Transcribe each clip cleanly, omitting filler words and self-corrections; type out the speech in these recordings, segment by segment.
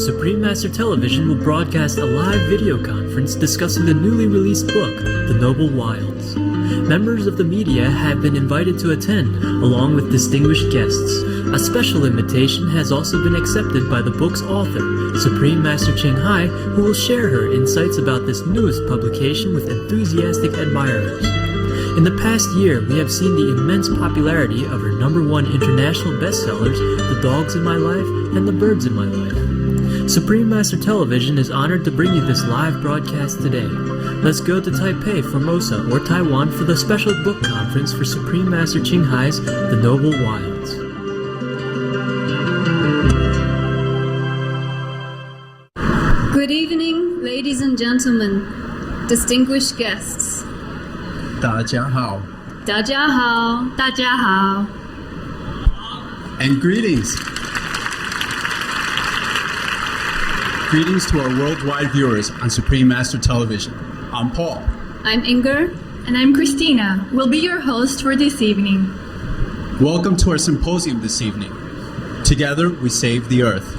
Supreme Master Television will broadcast a live video conference discussing the newly released book, The Noble Wilds. Members of the media have been invited to attend, along with distinguished guests. A special invitation has also been accepted by the book's author, Supreme Master Ching Hai, who will share her insights about this newest publication with enthusiastic admirers. In the past year, we have seen the immense popularity of her #1 international bestsellers, The Dogs in My Life and The Birds in My Life. Supreme Master Television is honored to bring you this live broadcast today. Let's go to Taipei, Formosa, or Taiwan for the special book conference for Supreme Master Ching Hai's The Noble Wilds. Good evening, ladies and gentlemen, distinguished guests. 大家好. 大家好,大家好. And greetings. Greetings to our worldwide viewers on Supreme Master Television. I'm Paul. I'm Inger. And I'm Christina. We'll be your host for this evening. Welcome to our symposium this evening. Together, we save the Earth.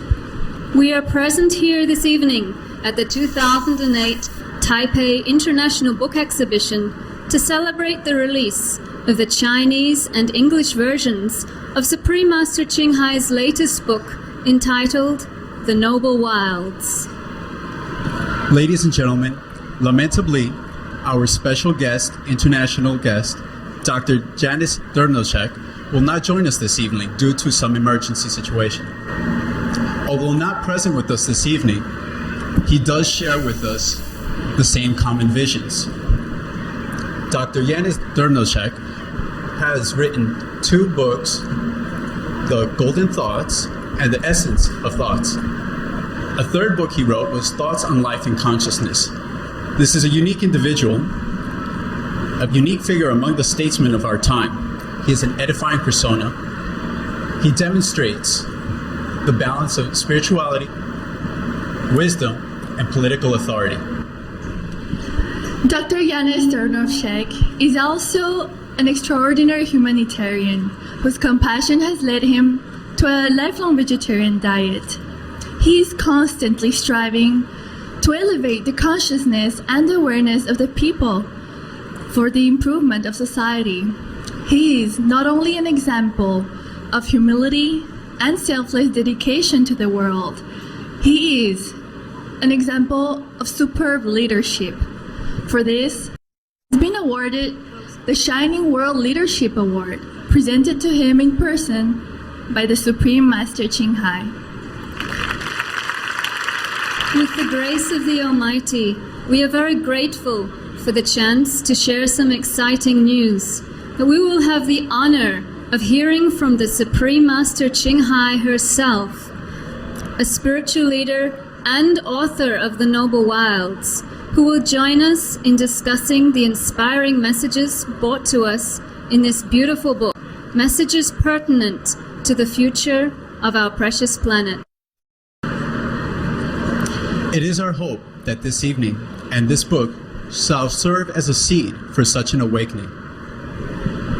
We are present here this evening at the 2008 Taipei International Book Exhibition to celebrate the release of the Chinese and English versions of Supreme Master Ching Hai's latest book entitled The Noble Wilds. Ladies and gentlemen, lamentably, our special guest, international guest, Dr. Janice Dernoshek, will not join us this evening due to some emergency situation. Although not present with us this evening, he does share with us the same common visions. Dr. Janice Dernoshek has written 2 books, The Golden Thoughts and The Essence of Thoughts. A 3rd book he wrote was Thoughts on Life and Consciousness. This is a unique individual, a unique figure among the statesmen of our time. He is an edifying persona. He demonstrates the balance of spirituality, wisdom, and political authority. Dr. Yanis Dernovshek is also an extraordinary humanitarian whose compassion has led him to a lifelong vegetarian diet. He is constantly striving to elevate the consciousness and awareness of the people for the improvement of society. He is not only an example of humility and selfless dedication to the world, he is an example of superb leadership. For this, he has been awarded the Shining World Leadership Award, presented to him in person by the Supreme Master Ching Hai. With the grace of the Almighty, we are very grateful for the chance to share some exciting news. That we will have the honor of hearing from the Supreme Master Ching Hai herself, a spiritual leader and author of The Noble Wilds, who will join us in discussing the inspiring messages brought to us in this beautiful book, messages pertinent to the future of our precious planet. It is our hope that this evening and this book shall serve as a seed for such an awakening.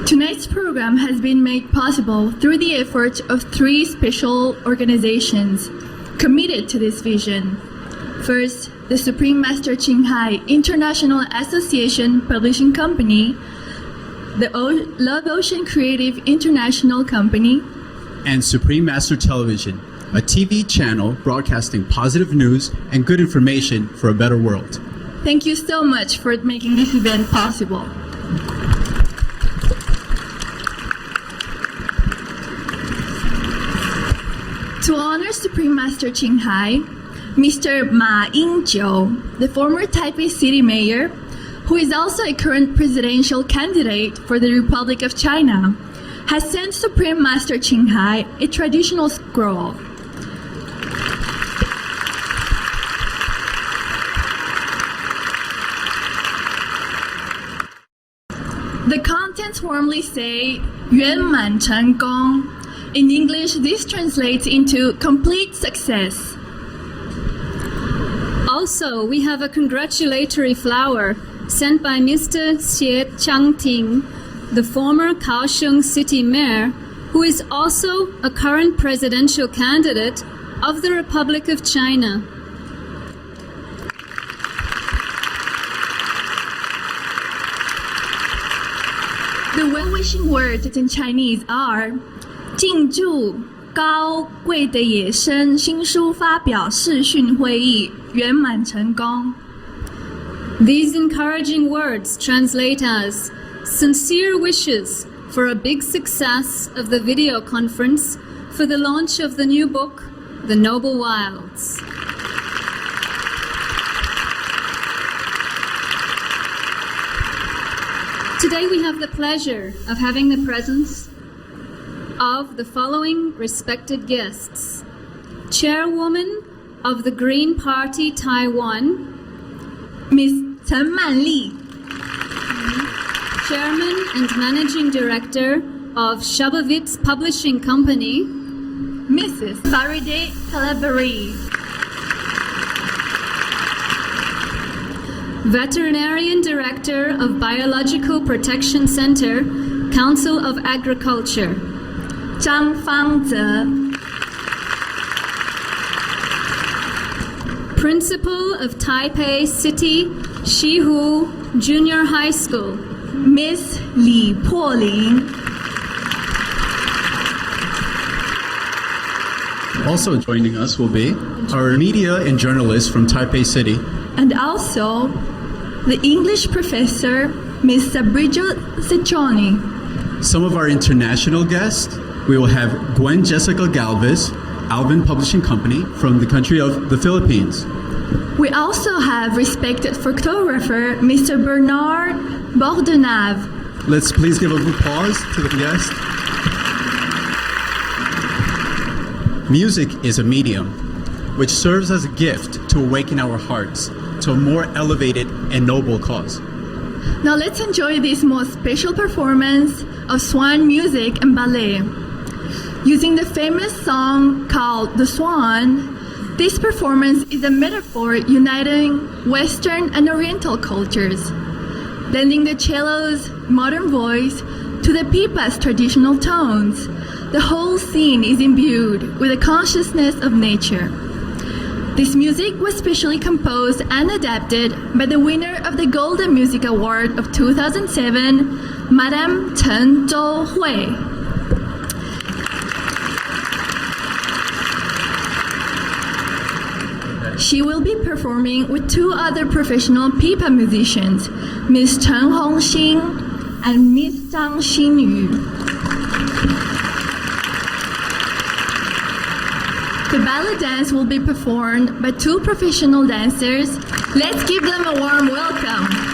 Tonight's program has been made possible through the efforts of 3 special organizations committed to this vision. First, the Supreme Master Ching Hai International Association Publishing Company, the Love Ocean Creative International Company, and Supreme Master Television, a TV channel broadcasting positive news and good information for a better world. Thank you so much for making this event possible. To honor Supreme Master Ching Hai, Mr. Ma Ying-jiu, the former Taipei City Mayor, who is also a current presidential candidate for the Republic of China, has sent Supreme Master Ching Hai a traditional scroll. The contents warmly say, 圆满成功. In English, this translates into complete success. Also, we have a congratulatory flower sent by Mr. Xie Changting, the former Kaohsiung city mayor, who is also a current presidential candidate of the Republic of China. The well-wishing words in Chinese are 敬祝高贵的野生新书发表视讯会议圆满成功. These encouraging words translate as sincere wishes for a big success of the video conference for the launch of the new book, The Noble Wilds. Today we have the pleasure of having the presence of the following respected guests. Chairwoman of the Green Party Taiwan, Miss Chen Manli, Chairman and Managing Director of Shabovitz Publishing Company, Mrs. Faride Calabari, Veterinarian Director of Biological Protection Center, Council of Agriculture, Zhang Fangze, Principal of Taipei City Shihu Junior High School, Miss Li Poling, Also joining us will be our media and journalists from Taipei City, and also the English professor, Miss Sabrijo Sechoni. some of our international guests. We will have Gwen Jessica Galvez, Alvin Publishing Company from the country of the Philippines. We also have respected photographer, Mr. Bernard Bordenave. Let's please give a applause to the guest. Music is a medium which serves as a gift to awaken our hearts to a more elevated and noble cause. Now let's enjoy this most special performance of swan music and ballet. Using the famous song called The Swan, this performance is a metaphor uniting Western and Oriental cultures, blending the cello's modern voice to the pipa's traditional tones. The whole scene is imbued with a consciousness of nature. This music was specially composed and adapted by the winner of the Golden Music Award of 2007, Madame Chen Zhouhui. She will be performing with two other professional pipa musicians, Miss Chen Hongxing and Miss Zhang Xinyu. The ballet dance will be performed by two professional dancers. Let's give them a warm welcome.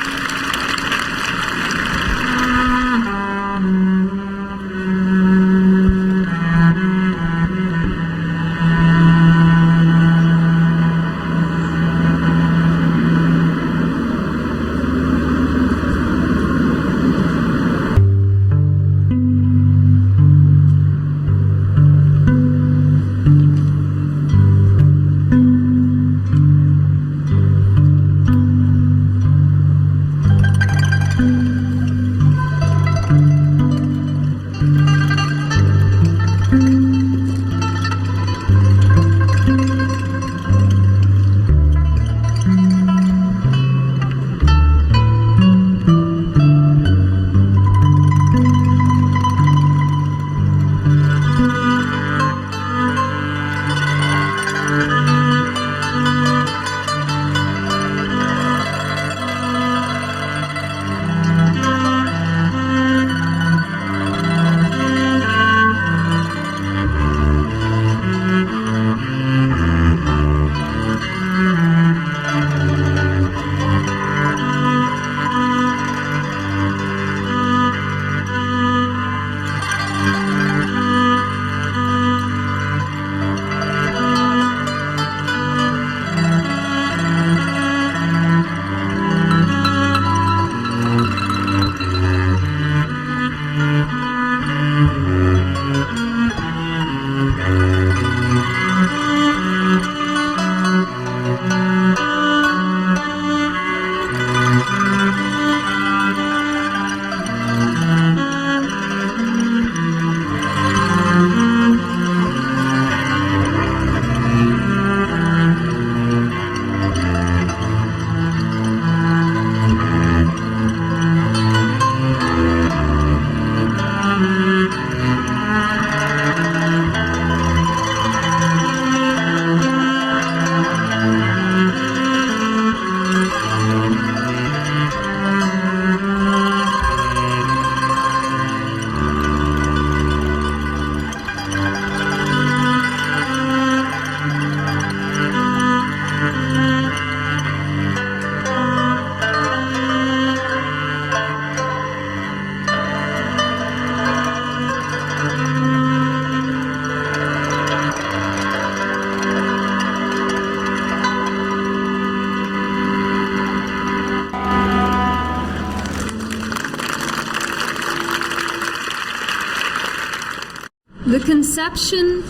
The conception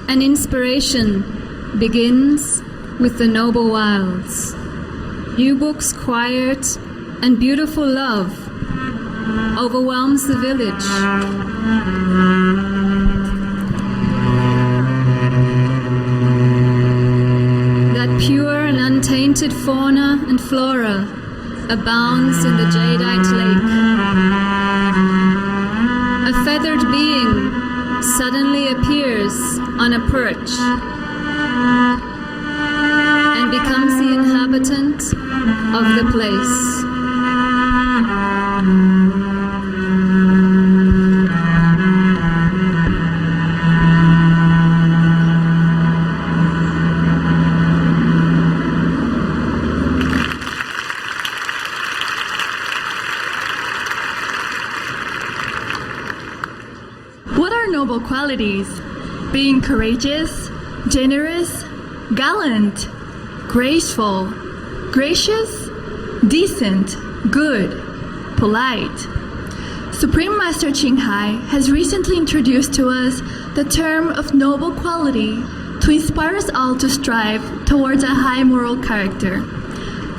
and inspiration begins with the noble wilds. Yu Bok's quiet and beautiful love overwhelms the village. That pure and untainted fauna and flora abounds in the jadeite lake. A feathered being suddenly appears on a perch and becomes the inhabitant of the place. What are noble qualities? Being courageous, generous, gallant, graceful, gracious, decent, good, polite. Supreme Master Ching Hai has recently introduced to us the term of noble quality to inspire us all to strive towards a high moral character.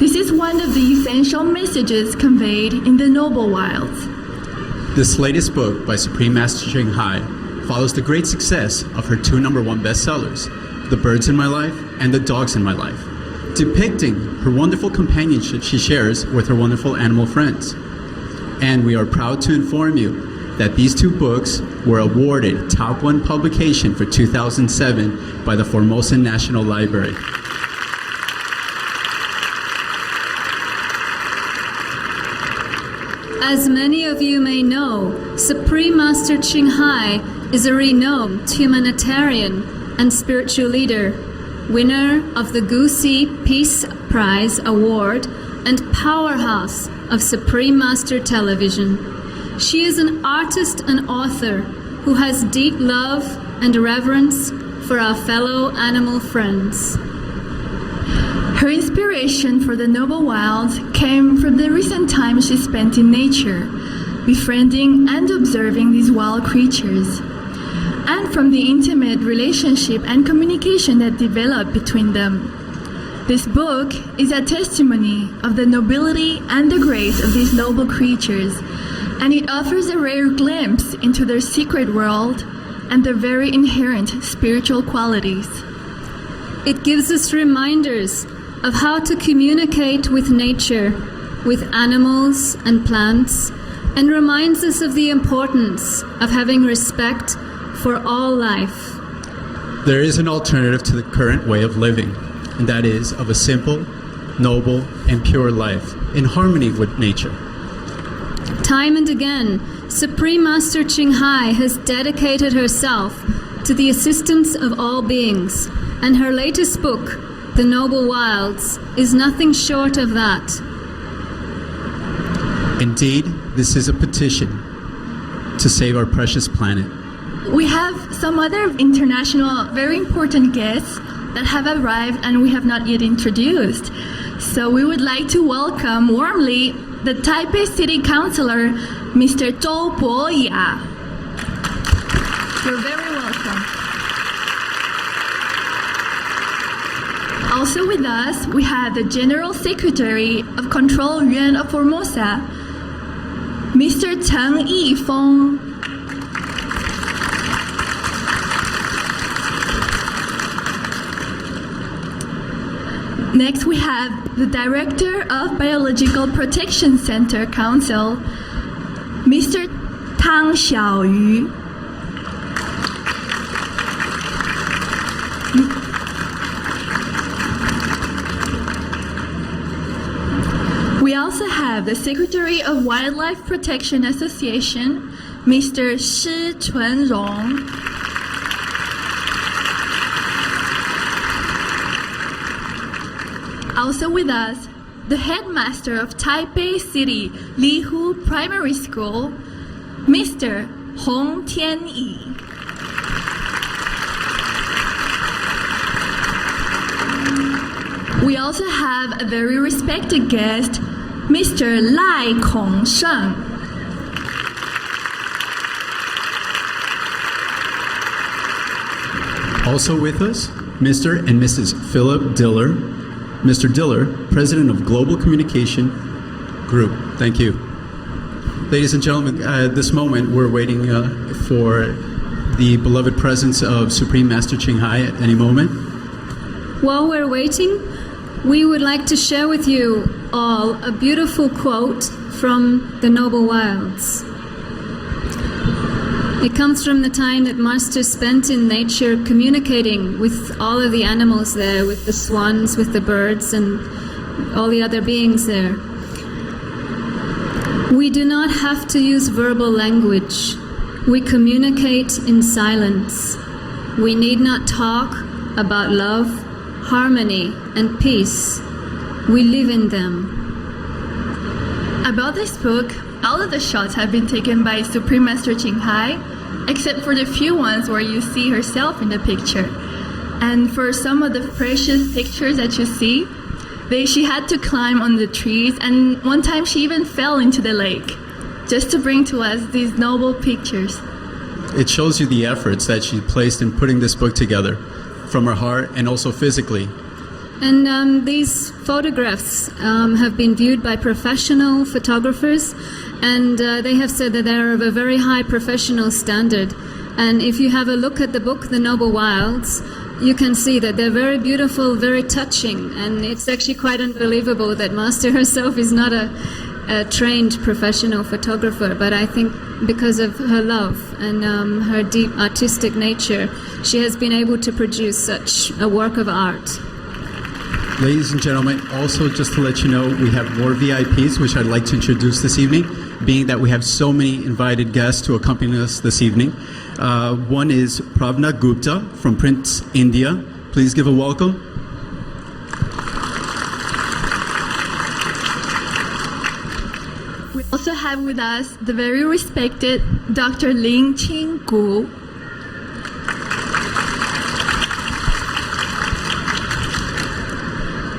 This is one of the essential messages conveyed in the Noble Wilds. This latest book by Supreme Master Ching Hai follows the great success of her two #1 bestsellers, The Birds in My Life and The Dogs in My Life, depicting her wonderful companionship she shares with her wonderful animal friends. And we are proud to inform you that these two books were awarded Top 1 publication for 2007 by the Formosan National Library. As many of you may know, Supreme Master Ching Hai is a renowned humanitarian and spiritual leader, winner of the Gusi Peace Prize Award and powerhouse of Supreme Master Television. She is an artist and author who has deep love and reverence for our fellow animal friends. Her inspiration for the Noble Wilds came from the recent time she spent in nature, befriending and observing these wild creatures, and from the intimate relationship and communication that developed between them. This book is a testimony of the nobility and the grace of these noble creatures, and it offers a rare glimpse into their secret world and their very inherent spiritual qualities. It gives us reminders of how to communicate with nature, with animals and plants, and reminds us of the importance of having respect for all life. There is an alternative to the current way of living, and that is of a simple, noble, and pure life in harmony with nature. Time and again, Supreme Master Ching Hai has dedicated herself to the assistance of all beings, and her latest book, The Noble Wilds, is nothing short of that. Indeed, this is a petition to save our precious planet. We have some other international, very important guests that have arrived and we have not yet introduced. So we would like to welcome warmly the Taipei City Councilor, Mr. Zhou Boya. You're very welcome. Also with us, we have the General Secretary of Control Yuan of Formosa, Mr. Cheng Yifeng. Next, we have the Director of Biological Protection Center Council, Mr. Tang Xiaoyu. We also have the Secretary of Wildlife Protection Association, Mr. Shi Chunrong. Also with us, the headmaster of Taipei City Lihu Primary School, Mr. Hong Tianyi. We also have a very respected guest, Mr. Lai Kongsheng. Also with us, Mr. and Mrs. Philip Diller. Mr. Diller, President of Global Communication Group. Thank you. Ladies and gentlemen, at this moment, we're waiting for the beloved presence of Supreme Master Ching Hai at any moment. While we're waiting, we would like to share with you all a beautiful quote from the Noble Wilds. It comes from the time that Master spent in nature communicating with all of the animals there, with the swans, with the birds, and all the other beings there. We do not have to use verbal language. We communicate in silence. We need not talk about love, harmony, and peace. We live in them. About this book, all of the shots have been taken by Supreme Master Ching Hai, except for the few ones where you see herself in the picture. And for some of the precious pictures that you see, she had to climb on the trees, and one time she even fell into the lake just to bring to us these noble pictures. It shows you the efforts that she placed in putting this book together from her heart and also physically. And these photographs have been viewed by professional photographers, and they have said that they're of a very high professional standard. And if you have a look at the book, The Noble Wilds, you can see that they're very beautiful, very touching, and it's actually quite unbelievable that Master herself is not a trained professional photographer, but I think because of her love and her deep artistic nature, she has been able to produce such a work of art. Ladies and gentlemen, also just to let you know, we have more VIPs, which I'd like to introduce this evening, being that we have so many invited guests to accompany us this evening. One is Pravna Gupta from Prince India. Please give a welcome. We also have with us the very respected Dr. Ling Ching Gu.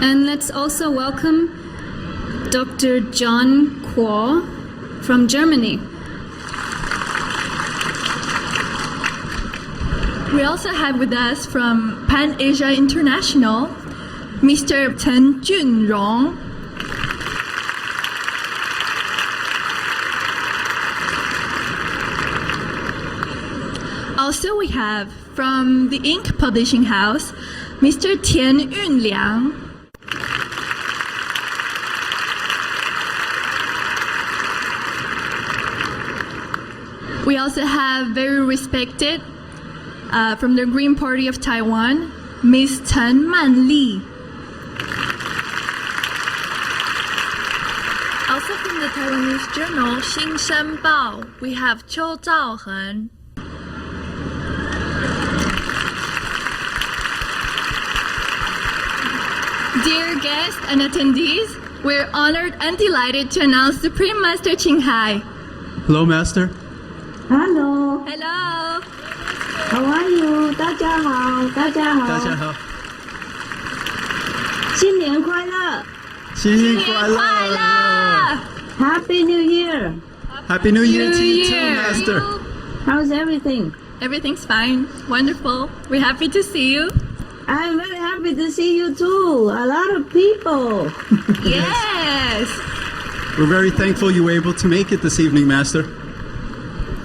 And let's also welcome Dr. John Kuo from Germany. We also have with us from Pan Asia International, Mr. Chen Junrong. Also we have from the Ink Publishing House, Mr. Tian Yunliang. We also have very respected from the Green Party of Taiwan, Ms. Chen Manli. Also from the Taiwanese journal Xin Shen Bao, we have Qiu Zhaohen. Dear guests and attendees, we're honored and delighted to announce Supreme Master Ching Hai. Hello, Master. Hello, Hello. how are you? 大家好，大家好，大家好，新年快乐新年快乐 ，Happy New Year. Happy New Year to you too, Year. Master. How's everything? Everything's fine. Wonderful. We're happy to see you. I'm very happy to see you too. A lot of people. Yes. We're very thankful you were able to make it this evening, Master.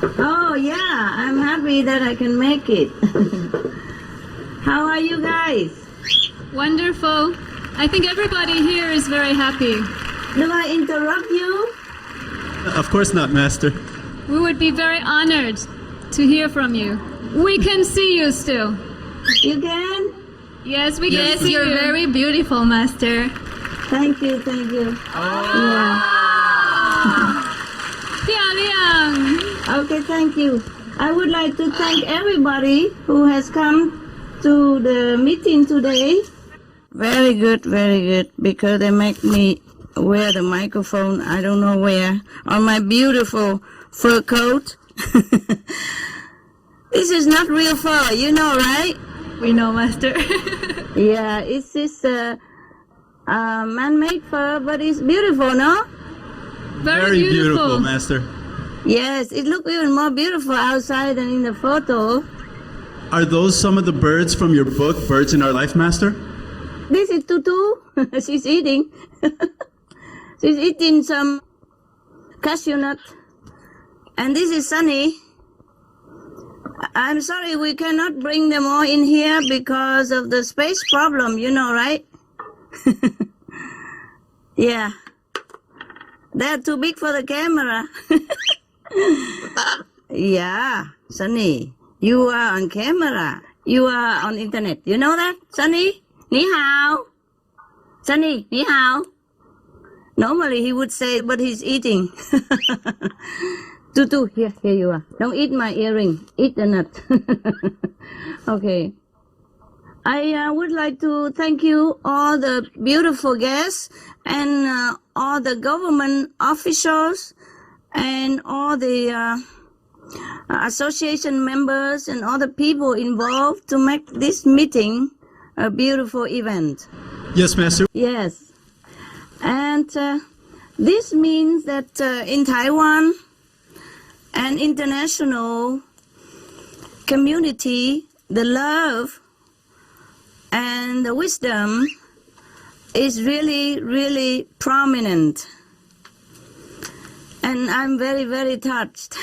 Oh yeah, I'm happy that I can make it. How are you guys? Wonderful. I think everybody here is very happy. Do I interrupt you? Of course not, Master. We would be very honored to hear from you. We can see you still. You can? Yes, we Yes, can see you're you. very beautiful, Master. Thank you, thank you. Yeah. 漂亮. Okay, thank you. I would like to thank everybody who has come to the meeting today. Very good, because they make me wear the microphone, I don't know where, on my beautiful fur coat. This is not real fur, you know, right? We know, Master. Yeah, it's this man-made fur, but it's beautiful, no? Very beautiful. Master. Yes, it looks even more beautiful outside than in the photo. Are those some of the birds from your book, Birds in Our Life, Master? This is Tutu. She's eating. She's eating some cashew nut. And this is Sunny. I'm sorry we cannot bring them all in here because of the space problem, you know, right? Yeah. They're too big for the camera. Yeah, Sunny, you are on camera. You are on internet. You know that, Sunny? Ni hao. Sunny, ni hao. Normally he would say, but he's eating. Tutu, here you are. Don't eat my earring. Eat the nut. Okay. I would like to thank you, all the beautiful guests, and all the government officials, and all the association members, and all the people involved to make this meeting a beautiful event. Yes, Master. Yes. And this means that in Taiwan, an international community, the love and the wisdom is really, really prominent. And I'm very, very touched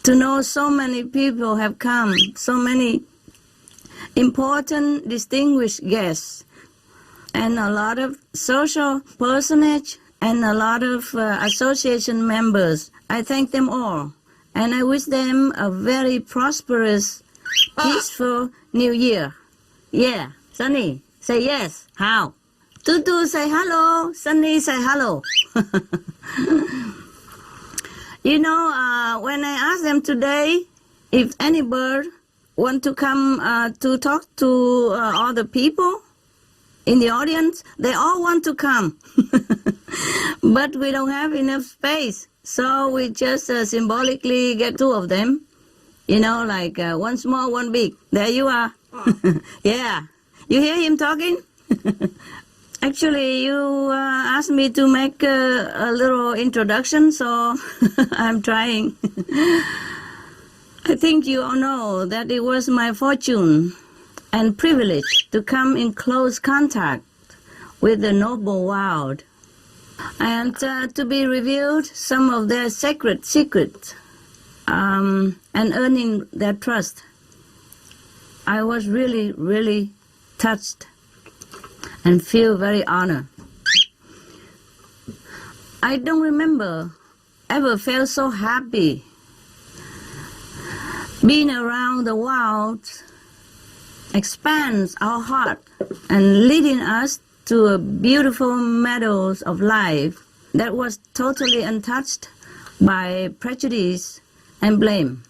to know so many people have come, so many important, distinguished guests, and a lot of social personage, and a lot of association members. I thank them all, and I wish them a very prosperous, peaceful New Year. Yeah, Sunny, say yes. How? Tutu, say hello. Sunny, say hello. You know, when I asked them today if any bird want to come to talk to all the people in the audience, they all want to come. But we don't have enough space, so we just symbolically get two of them. You know, like one small, one big. There you are. Yeah. You hear him talking? Actually, you asked me to make a little introduction, so I'm trying. I think you all know that it was my fortune and privilege to come in close contact with the noble wild, and to be revealed some of their sacred secrets, and earning their trust. I was really, really touched and feel very honored. I don't remember ever felt so happy being around the wild expands our heart and leading us to a beautiful meadows of life that was totally untouched by prejudice and blame.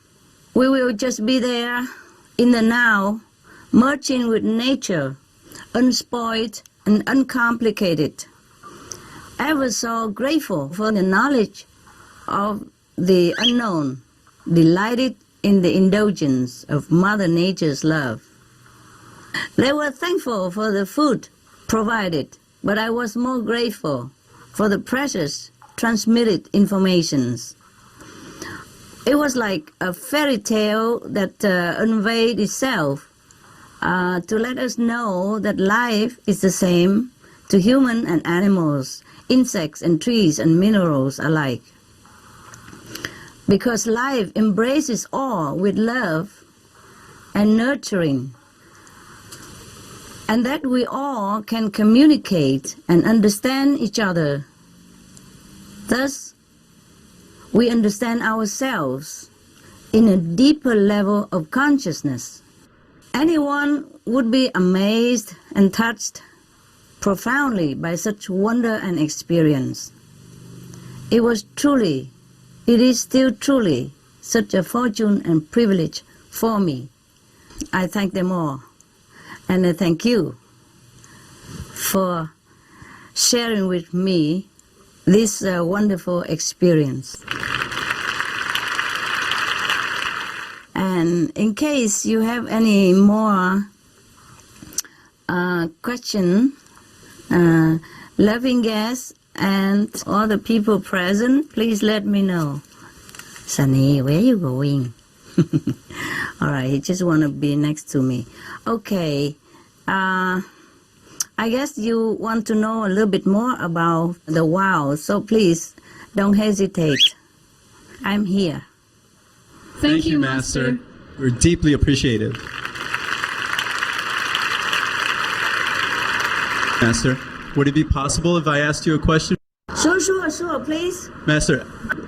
We will just be there in the now, merging with nature, unspoiled and uncomplicated. Ever so grateful for the knowledge of the unknown, delighted in the indulgence of Mother Nature's love. They were thankful for the food provided, but I was more grateful for the precious transmitted informations. It was like a fairy tale that unveiled itself to let us know that life is the same to human and animals, insects and trees and minerals alike. Because life embraces all with love and nurturing, and that we all can communicate and understand each other. Thus, we understand ourselves in a deeper level of consciousness. Anyone would be amazed and touched profoundly by such wonder and experience. It is still truly such a fortune and privilege for me. I thank them all, and I thank you for sharing with me this wonderful experience. And in case you have any more question, loving guests and all the people present, please let me know. Sunny, where are you going? All right, he just want to be next to me. Okay. I guess you want to know a little bit more about the wow, so please don't hesitate. I'm here. Thank you, Master. We're deeply appreciative. Master, would it be possible if I asked you a question? Sure, please. Master,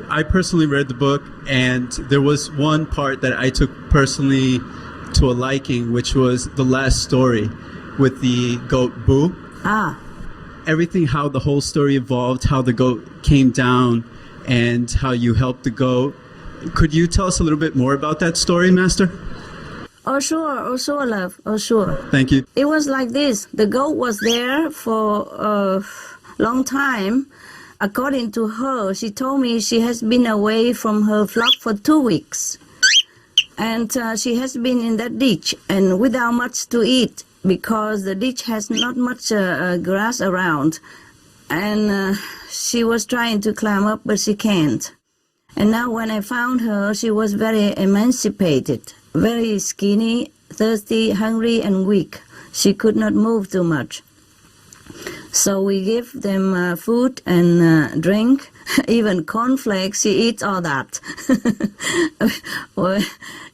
I personally read the book, and there was one part that I took personally to a liking, which was the last story with the goat Boo. Everything, how the whole story evolved, how the goat came down, and how you helped the goat. Could you tell us a little bit more about that story, Master? Oh, sure, love. Oh, sure. Thank you. It was like this. The goat was there for a long time. According to her, she told me she has been away from her flock for 2 weeks. And she has been in that ditch and without much to eat because the ditch has not much grass around. And she was trying to climb up, but she can't. And now when I found her, she was very emancipated, very skinny, thirsty, hungry, and weak. She could not move too much. So we give them food and drink, even cornflakes. She eats all that. Well,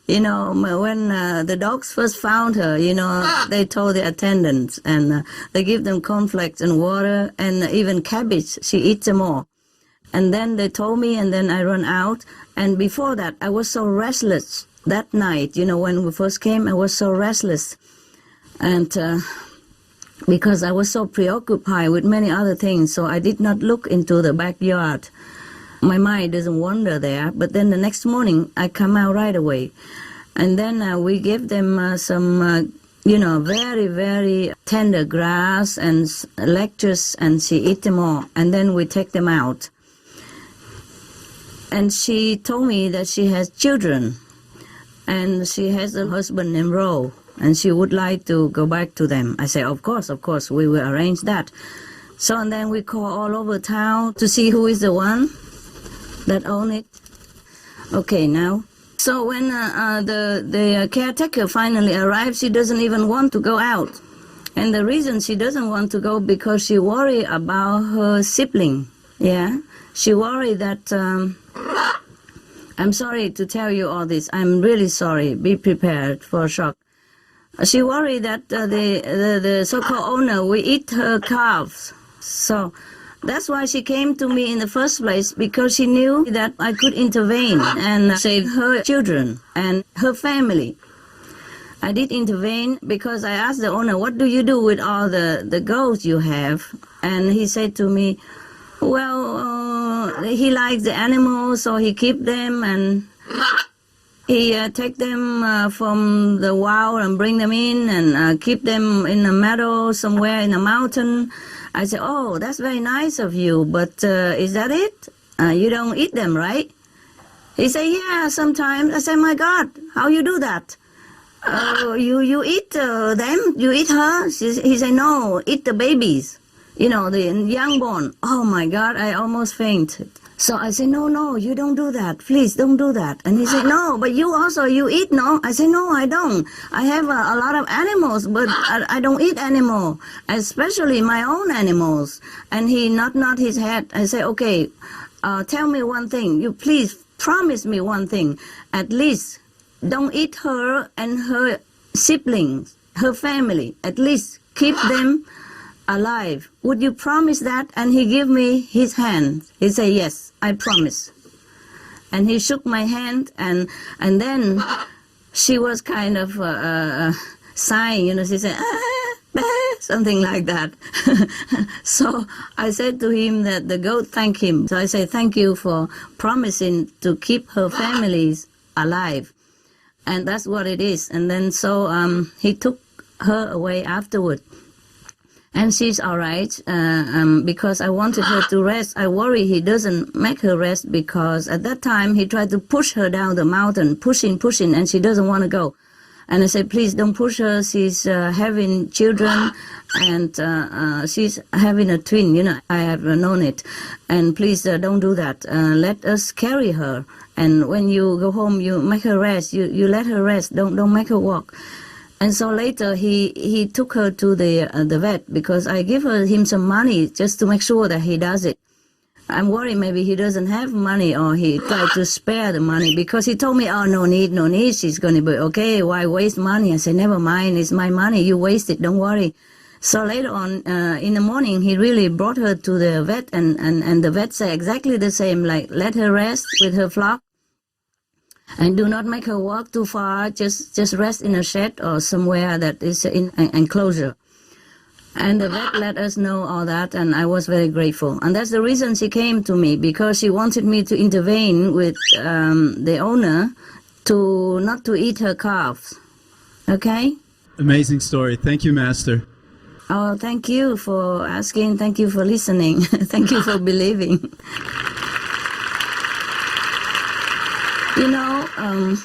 you know, when the dogs first found her, you know, they told the attendants, and they give them cornflakes and water and even cabbage. She eats them all. And then they told me, and then I run out. And before that, I was so restless that night. You know, when we first came, I was so restless. And because I was so preoccupied with many other things, so I did not look into the backyard. My mind doesn't wander there. But then the next morning, I come out right away. And then we give them some, you know, very, very tender grass and lettuce, and she eat them all. And then we take them out. And she told me that she has children, and she has a husband named Ro, and she would like to go back to them. I say, of course, we will arrange that. So and then we call all over town to see who is the one that own it. Okay, now. So when the caretaker finally arrives, she doesn't even want to go out. And the reason she doesn't want to go because she worry about her sibling. Yeah, she worry that... I'm sorry to tell you all this. I'm really sorry. Be prepared for a shock. She worried that the so-called owner will eat her calves. So that's why she came to me in the first place, because she knew that I could intervene and save her children and her family. I did intervene because I asked the owner, what do you do with all the goats you have? And he said to me, well, he likes the animals, so he keep them, and he take them from the wild and bring them in and keep them in a meadow somewhere in a mountain. I said, oh, that's very nice of you, but is that it? You don't eat them, right? He said, yeah, sometimes. I said, my God, how you do that? You eat them? You eat her? He said, no, eat the babies. You know, the young born. Oh my God, I almost fainted. So I said, no, you don't do that. Please don't do that. And he said, no, but you eat, no? I said, no, I don't. I have a lot of animals, but I don't eat animal, especially my own animals. And he nod his head. I said, okay, tell me one thing. You please promise me one thing. At least don't eat her and her siblings, her family. At least keep them alive. Would you promise that? And he gave me his hand. He said, yes, I promise. And he shook my hand, and then she was kind of sighing, you know, she said, something like that. So I said to him that the goat thanked him. So I said, thank you for promising to keep her families alive. And that's what it is. And then so he took her away afterward. And she's all right, because I wanted her to rest. I worry he doesn't make her rest, because at that time he tried to push her down the mountain, pushing, and she doesn't want to go. And I said, please don't push her. She's having children, and she's having a twin. You know, I have known it. And please don't do that. Let us carry her. And when you go home, you make her rest. You let her rest. Don't make her walk. And so later he took her to the vet, because I give him some money just to make sure that he does it. I'm worried maybe he doesn't have money, or he tried to spare the money, because he told me, oh, no need, she's going to be okay, why waste money? I said, never mind, it's my money, you waste it, don't worry. So later on, in the morning, he really brought her to the vet, and the vet said exactly the same, like, let her rest with her flock, and do not make her walk too far, just rest in a shed or somewhere that is in an enclosure. And the vet let us know all that, and I was very grateful. And that's the reason she came to me, because she wanted me to intervene with the owner to not to eat her calves. Okay? Amazing story. Thank you, Master. Oh, thank you for asking. Thank you for listening. Thank you for believing. You know,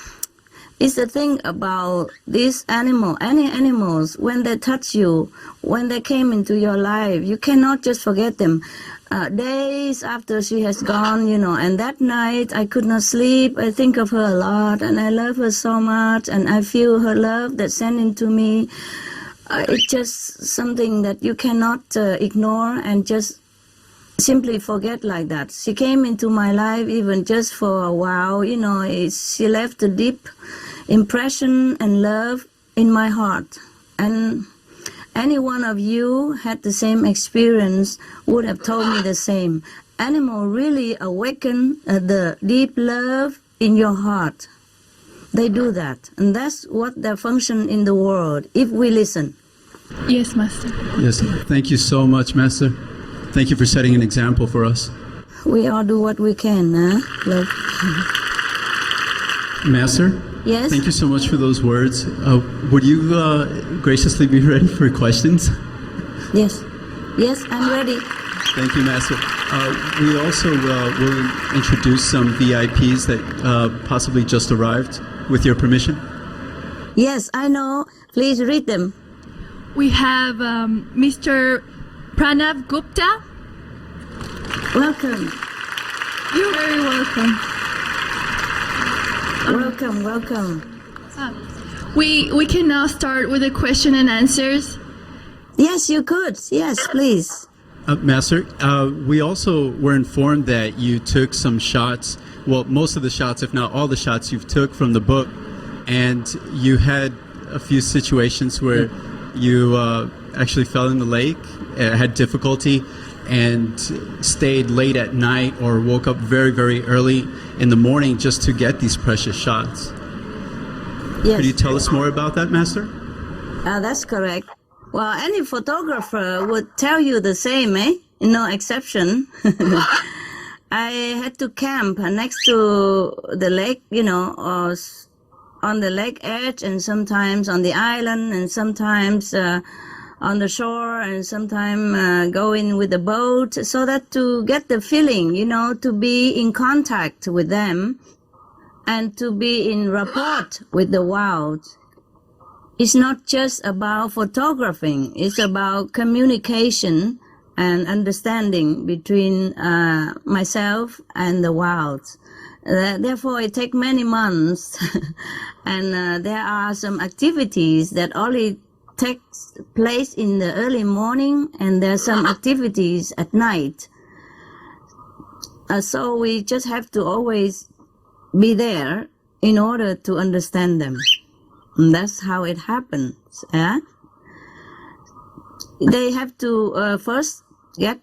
it's the thing about this animal, any animals, when they touch you, when they came into your life, you cannot just forget them. Days after she has gone, you know, and that night I could not sleep. I think of her a lot, and I love her so much, and I feel her love that's sent into me. It's just something that you cannot ignore and just simply forget like that. She came into my life even just for a while, you know, she left a deep impression and love in my heart. And any one of you had the same experience would have told me the same. Animal really awaken the deep love in your heart. They do that. And that's what their function in the world, if we listen. Yes, Master. Yes, thank you so much, Master. Thank you for setting an example for us. We all do what we can, huh? Love. Master? Yes? Thank you so much for those words. Would you graciously be ready for questions? Yes. Yes, I'm ready. Thank you, Master. We also will introduce some VIPs that possibly just arrived, with your permission. Yes, I know. Please read them. We have Mr. Pranav Gupta. Welcome. You're very welcome. Welcome. We can now start with the question and answers. Yes, you could. Yes, please. Master, we also were informed that you took some shots, well, most of the shots, if not all the shots you've took from the book, and you had a few situations where you actually fell in the lake, had difficulty, and stayed late at night or woke up very, very early in the morning just to get these precious shots. Yes. Could you tell us more about that, Master? That's correct. Well, any photographer would tell you the same, eh? No exception. I had to camp next to the lake, you know, or on the lake edge, and sometimes on the island, and sometimes on the shore, and sometimes going with the boat, so that to get the feeling, you know, to be in contact with them and to be in rapport with the wild. It's not just about photographing, it's about communication and understanding between myself and the wild. Therefore, it takes many months, and there are some activities that only takes place in the early morning, and there are some activities at night. So we just have to always be there in order to understand them. And that's how it happens. They have to first get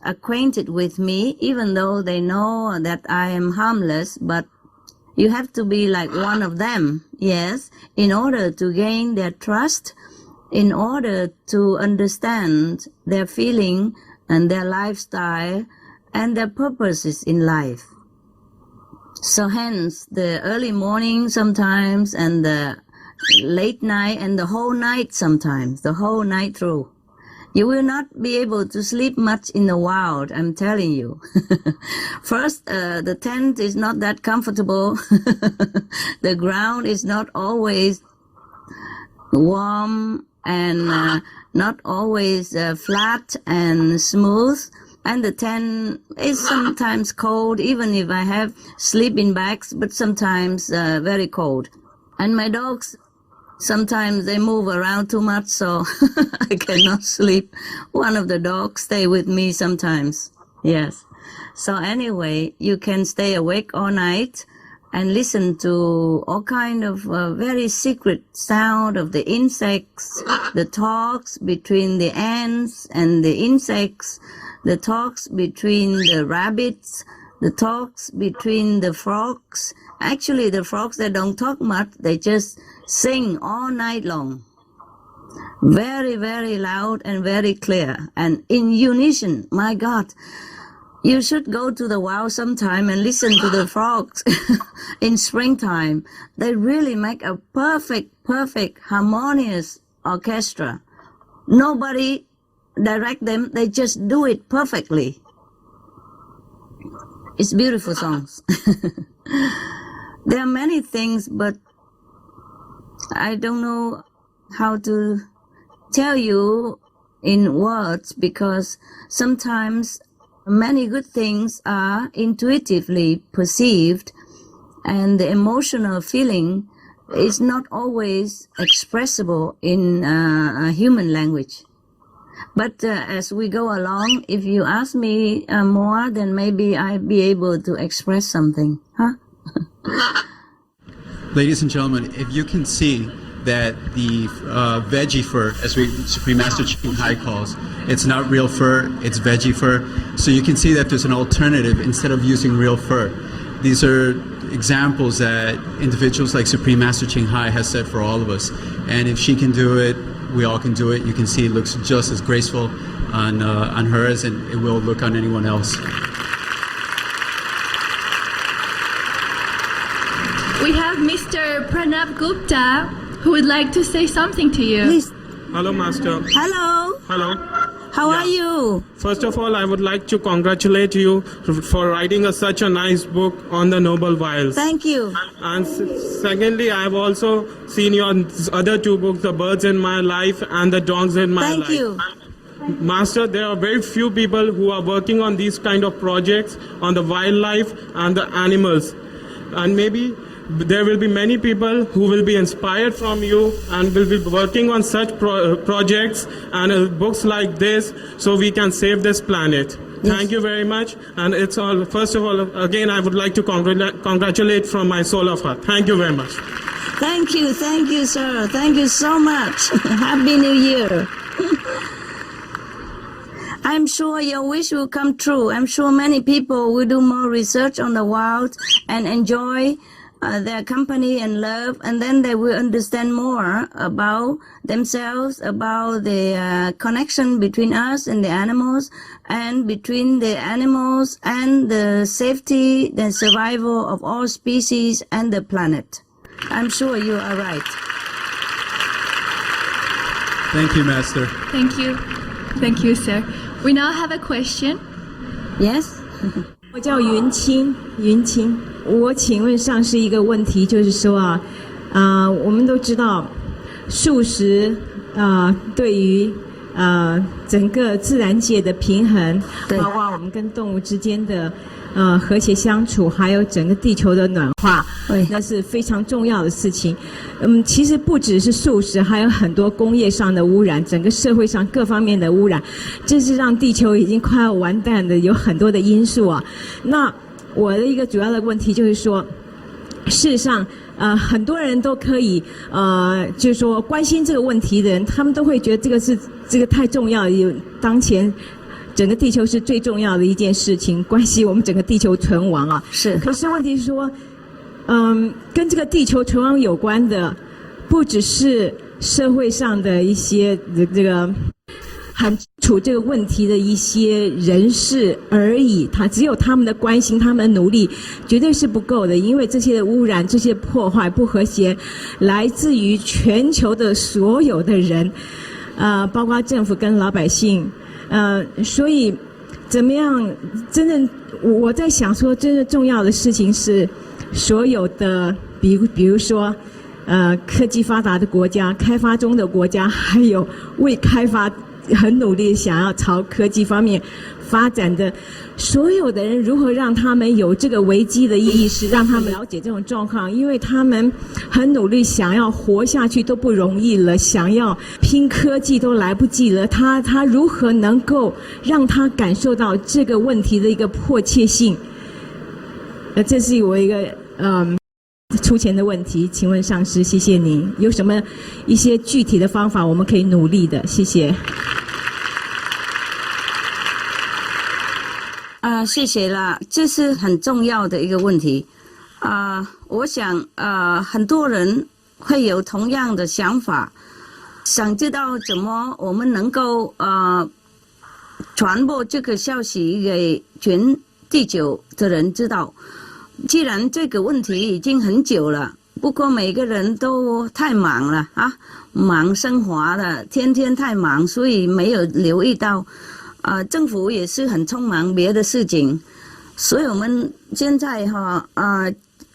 acquainted with me, even though they know that I am harmless, but you have to be like one of them, yes, in order to gain their trust, in order to understand their feeling and their lifestyle and their purposes in life. So hence the early morning sometimes, and the late night, and the whole night sometimes, the whole night through. You will not be able to sleep much in the wild, I'm telling you. First, the tent is not that comfortable. The ground is not always warm and not always flat and smooth. And the tent is sometimes cold, even if I have sleeping bags, but sometimes very cold. And my dogs, sometimes they move around too much, so I cannot sleep. One of the dogs stay with me sometimes. Yes. So anyway, you can stay awake all night and listen to all kind of very secret sound of the insects, the talks between the ants and the insects, the talks between the rabbits, the talks between the frogs. Actually, the frogs, they don't talk much. They just sing all night long. Very, very loud and very clear. And in unison, my God, you should go to the wild sometime and listen to the frogs in springtime. They really make a perfect, harmonious orchestra. Nobody direct them, they just do it perfectly. It's beautiful songs. There are many things, but I don't know how to tell you in words, because sometimes many good things are intuitively perceived, and the emotional feeling is not always expressible in a human language. But as we go along, if you ask me more, then maybe I'll be able to express something. Huh? Ladies and gentlemen, if you can see that the veggie fur, as Supreme Master Ching Hai calls, it's not real fur, it's veggie fur. So you can see that there's an alternative instead of using real fur. These are examples that individuals like Supreme Master Ching Hai has set for all of us. And if she can do it, we all can do it. You can see it looks just as graceful on her as it will look on anyone else. We have Mr. Pranab Gupta, who would like to say something to you. Please. Hello, Master. Hello. Hello. How are you? First of all, I would like to congratulate you for writing such a nice book on the noble vials. Thank you. And secondly, I have also seen your other two books, The Birds in My Life and The Dogs in My Life. Thank you. Master, there are very few people who are working on these kind of projects on the wildlife and the animals. And maybe there will be many people who will be inspired from you and will be working on such projects and books like this, so we can save this planet. Yes. Thank you very much. And it's all, first of all, again, I would like to congratulate from my soul of heart. Thank you very much. Thank you, sir. Thank you so much. Happy New Year. I'm sure your wish will come true. I'm sure many people will do more research on the wild and enjoy their company and love, and then they will understand more about themselves, about the connection between us and the animals, and between the animals and the safety, the survival of all species and the planet. I'm sure you are right. Thank you, Master. Thank you. Thank you, sir. We now have a question. Yes? 我叫云清，我请问上师一个问题，就是说我们都知道素食对于整个自然界的平衡，包括我们跟动物之间的和谐相处，还有整个地球的暖化，那是非常重要的事情。其实不只是素食，还有很多工业上的污染，整个社会上各方面的污染，这是让地球已经快要完蛋的，有很多的因素啊。那我的一个主要的问题就是说，事实上很多人都可以就是说关心这个问题的人，他们都会觉得这个太重要了，有当前整个地球是最重要的一件事情，关系我们整个地球存亡啊。是。可是问题是说，跟这个地球存亡有关的，不只是社会上的一些这个很处这个问题的一些人士而已，只有他们的关心，他们的努力绝对是不够的，因为这些污染、这些破坏、不和谐，来自于全球的所有的人，包括政府跟老百姓。所以怎么样真正我在想说真正重要的事情是所有的比如说科技发达的国家、开发中的国家，还有未开发很努力想要朝科技方面发展的所有的人，如何让他们有这个危机的意识，让他们了解这种状况，因为他们很努力想要活下去都不容易了，想要拼科技都来不及了，他如何能够让他感受到这个问题的一个迫切性？这是我一个出钱的问题，请问上师，谢谢您，有什么一些具体的方法我们可以努力的？谢谢。谢谢啦，这是很重要的一个问题。我想很多人会有同样的想法，想知道怎么我们能够传播这个消息给全地球的人知道。既然这个问题已经很久了，不过每个人都太忙了啊，忙生活了，天天太忙，所以没有留意到。政府也是很匆忙别的事情，所以我们现在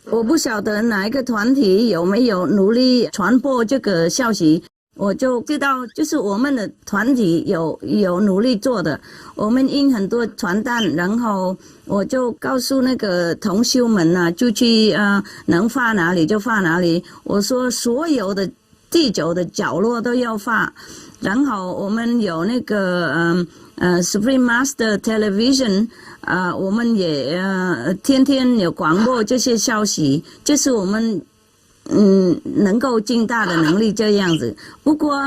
我不晓得哪一个团体有没有努力传播这个消息，我就知道就是我们的团体有努力做的，我们印很多传单，然后我就告诉那个同修们啊，就去能发哪里就发哪里，我说所有的地球的角落都要发，然后我们有那个Supreme Master Television， 我们也天天有广播这些消息，这是我们能够尽大的能力这样子。不过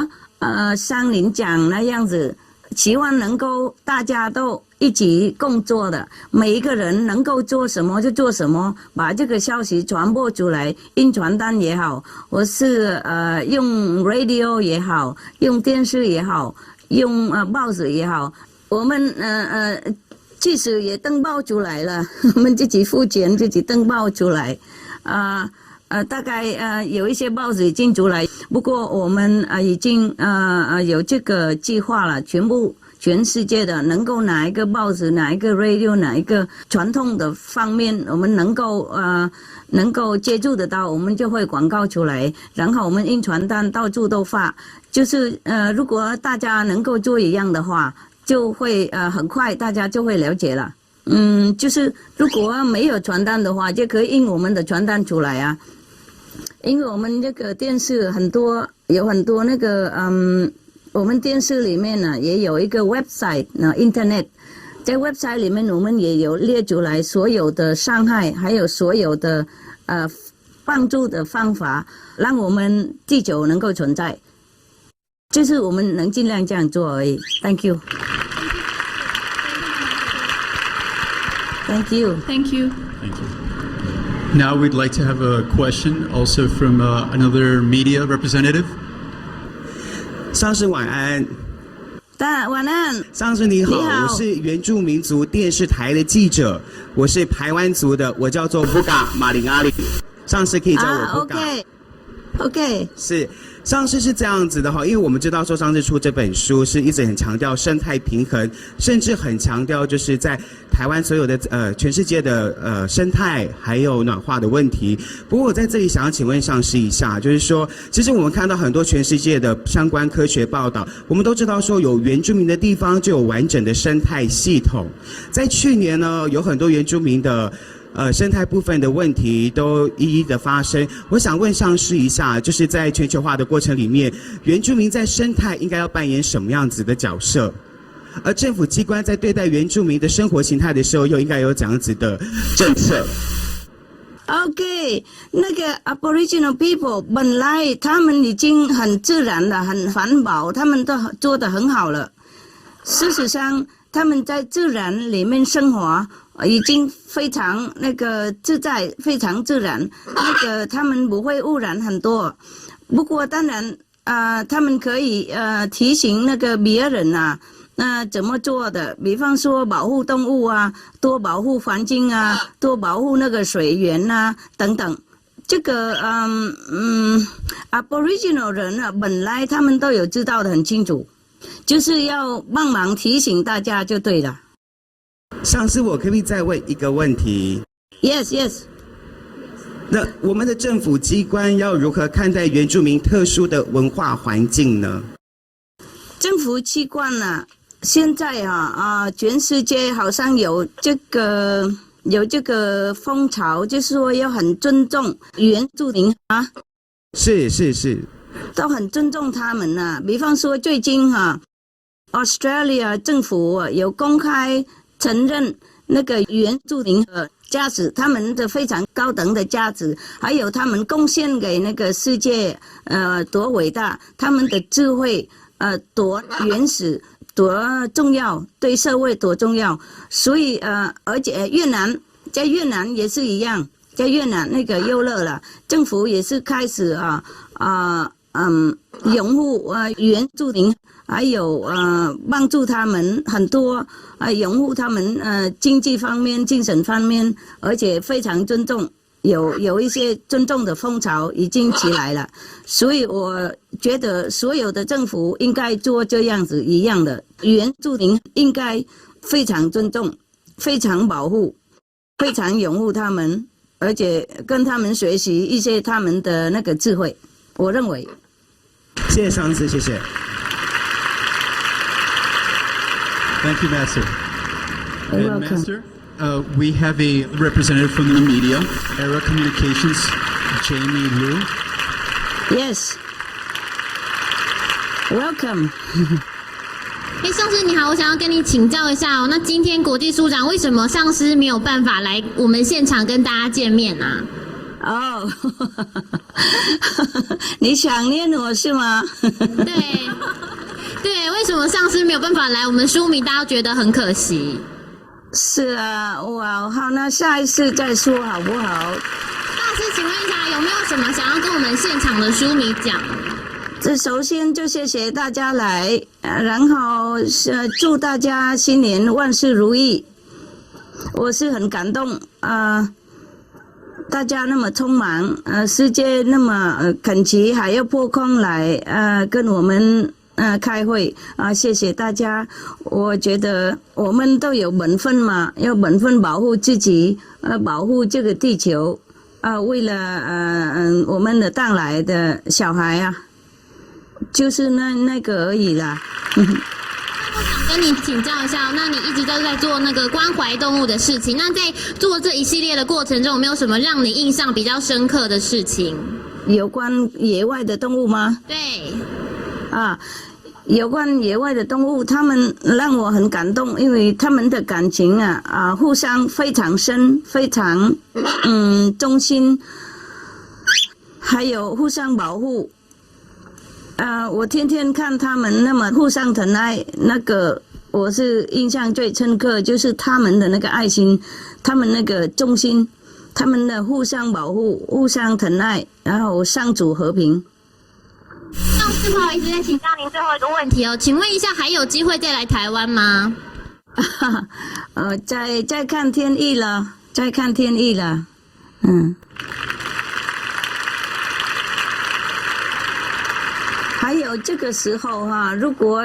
像您讲那样子，希望能够大家都一起工作的，每一个人能够做什么就做什么，把这个消息传播出来，印传单也好，或是用 radio 也好，用电视也好，用报纸也好，我们即使也登报出来了，我们自己付钱自己登报出来，大概有一些报纸已经出来，不过我们已经有这个计划了，全世界的能够哪一个报纸、哪一个 radio、哪一个传统的方面，我们能够接触得到，我们就会广告出来，然后我们印传单到处都发。就是如果大家能够做一样的话，就会很快大家就会了解了。就是如果没有传单的话，就可以印我们的传单出来啊。因为我们这个电视有很多那个我们电视里面呢也有一个 website internet， 在 website 里面我们也有列出来所有的伤害，还有所有的帮助的方法，让我们地球能够存在。就是我们能尽量这样做而已。Thank you. Thank you. Thank you. Thank you. Now we'd like to have a question also from another media representative. 上师晚安。晚安。上师你好，你好，我是原住民族电视台的记者，我是排湾族的，我叫做布嘎马林阿里。上师可以叫我布嘎。OK。是。上师是这样子的哈，因为我们知道说上师出这本书是一直很强调生态平衡，甚至很强调就是在台湾所有的全世界的生态还有暖化的问题。不过我在这里想要请问上师一下，就是说其实我们看到很多全世界的相关科学报道，我们都知道说有原住民的地方就有完整的生态系统。在去年呢，有很多原住民的生态部分的问题都一一的发生。我想问上师一下，就是在全球化的过程里面，原住民在生态应该要扮演什么样子的角色？而政府机关在对待原住民的生活形态的时候，又应该有怎样子的政策？ OK， 那个 Aboriginal people 本来他们已经很自然了，很环保，他们都做得很好了。事实上，他们在自然里面生活。已经非常那个自在，非常自然。那个他们不会污染很多，不过当然他们可以提醒那个别人啊，怎么做的？比方说保护动物啊，多保护环境啊，多保护那个水源啊等等。这个Aboriginal 人啊，本来他们都有知道的很清楚，就是要帮忙提醒大家就对了。上次我可不可以再问一个问题 ？Yes. 那我们的政府机关要如何看待原住民特殊的文化环境呢？政府机关呢，现在全世界好像有这个风潮，就是说要很尊重原住民啊。是，都很尊重他们啊。比方说最近Australia 政府有公开承认那个原住民的价值，他们的非常高等的价值，还有他们贡献给那个世界多伟大，他们的智慧多原始多重要，对社会多重要。所以而且在越南也是一样，在越南那个优乐了，政府也是开始拥护原住民，还有帮助他们很多拥护他们经济方面、精神方面，而且非常尊重，有一些尊重的风潮已经起来了。所以我觉得所有的政府应该做这样子一样的，原住民应该非常尊重、非常保护、非常拥护他们，而且跟他们学习一些他们的那个智慧。我认为。谢谢上司，谢谢。Thank you, Master. You're And welcome. Master, we have a representative from the media, Era Communications, Jamie Liu. Yes. Welcome. 上司你好，我想要跟你请教一下哦。那今天国际书展为什么上司没有办法来我们现场跟大家见面啊？哦，你想念我是吗？对，为什么上司没有办法来？我们书迷大家都觉得很可惜。是啊，哇，好，那下一次再说好不好？上司，请问一下，有没有什么想要跟我们现场的书迷讲？这首先就谢谢大家来，然后祝大家新年万事如意。我是很感动大家那么匆忙，世界那么恳切，还要拨空来跟我们开会谢谢大家。我觉得我们都有本分嘛，要本分保护自己，保护这个地球为了我们的将来的小孩就是那个而已啦。我想跟你请教一下，那你一直都在做那个关怀动物的事情，那在做这一系列的过程中，有没有什么让你印象比较深刻的事情？有关野外的动物吗？对。有关野外的动物，他们让我很感动，因为他们的感情互相非常深，非常忠心，还有互相保护。我天天看他们那么互相疼爱，那个我是印象最深刻，就是他们的那个爱心，他们那个忠心，他们的互相保护、互相疼爱，然后相处和平。上次不好意思，再请教您最后一个问题哦，请问一下，还有机会再来台湾吗？再看天意了，再看天意了，还有这个时候如果